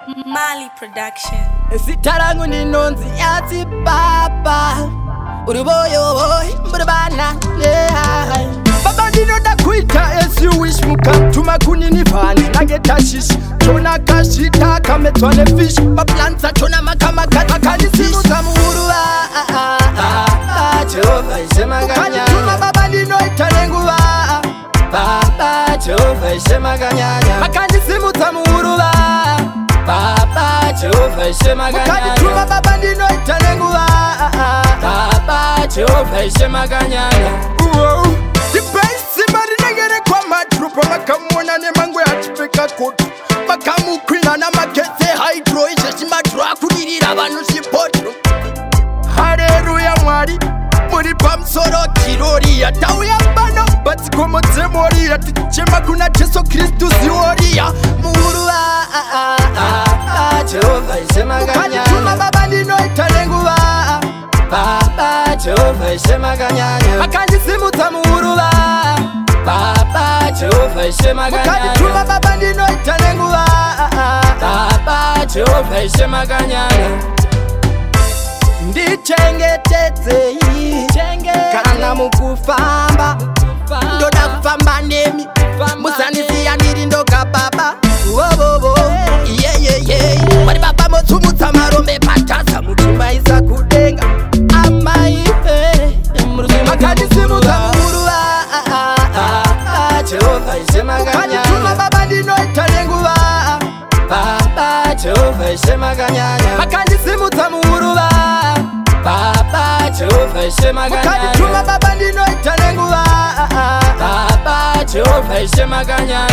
Mali Production. Sitarangu ni nonzi yati papa Uruboyo mburabana yeah. Baba dino da kuita as you wish muka Tumakuni ni vani nageta shish Chona kashita kametwane fish Baplanta chona makamaka Makani simu tamuhuru Jehova isema ganya Tuma baba dino italengu Baba Jehova isema ganya Makani simu tamuhuru Baba Jehova isema ganya Makani tuma baba dino italengu Baba Jehova isema ganya Dipesi mari negere kwa matrupa Makamona ne mango ya chipeka kotu Makamu kwina na makete hydro Ishe shimatru akunirira banu shipotru Haleluya mwari Muri pamsoro kirori Atauya bano Bati komote mori Atichema kuna Jesu Kristu ziworia Muhuru Jehova isema ganya Tuma baba dino italengu Baba Jehova isema ganya Makani simu tamuhuru Baba Jehova isema ganya Makani tuma baba dino italengu Baba Jehova isema ganya Ndichengetete kana mukufamba ndoda kufamba nemi musanisiya ndiri ndoka baba wari baba motsumutsa marombe patasa mutima isa kudenga amai makanisimuka muhuru Jehova isema ganya tuma baba ndino italengu Baba Jehova isema ganya makanisimuka muhuru Baba Jehova isema ganya Makani tuma baba ndino italengu Baba Jehova isema ganya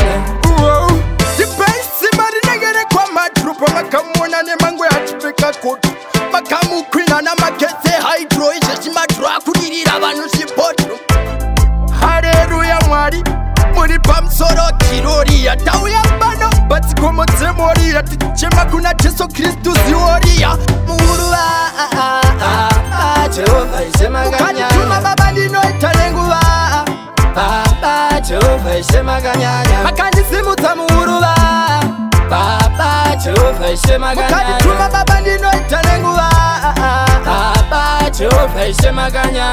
Dipesi mari negere kwa matrupa Makamona ne mango ya chipeka kotu Makamu kwina na makete hydro Ishe shimatru akunirira banu shipotru Haleluya mwari Muri pamsoro kirori Atauya bano Bati komote mori Atichema kuna Jesu Kristu ziworia Muhuru Jehova isema ganya Tuma baba dino italengu Baba Jehova isema ganya Makani simu tamuhuru Baba Jehova isema ganya Makani tuma baba dino italengu Baba Jehova isema ganya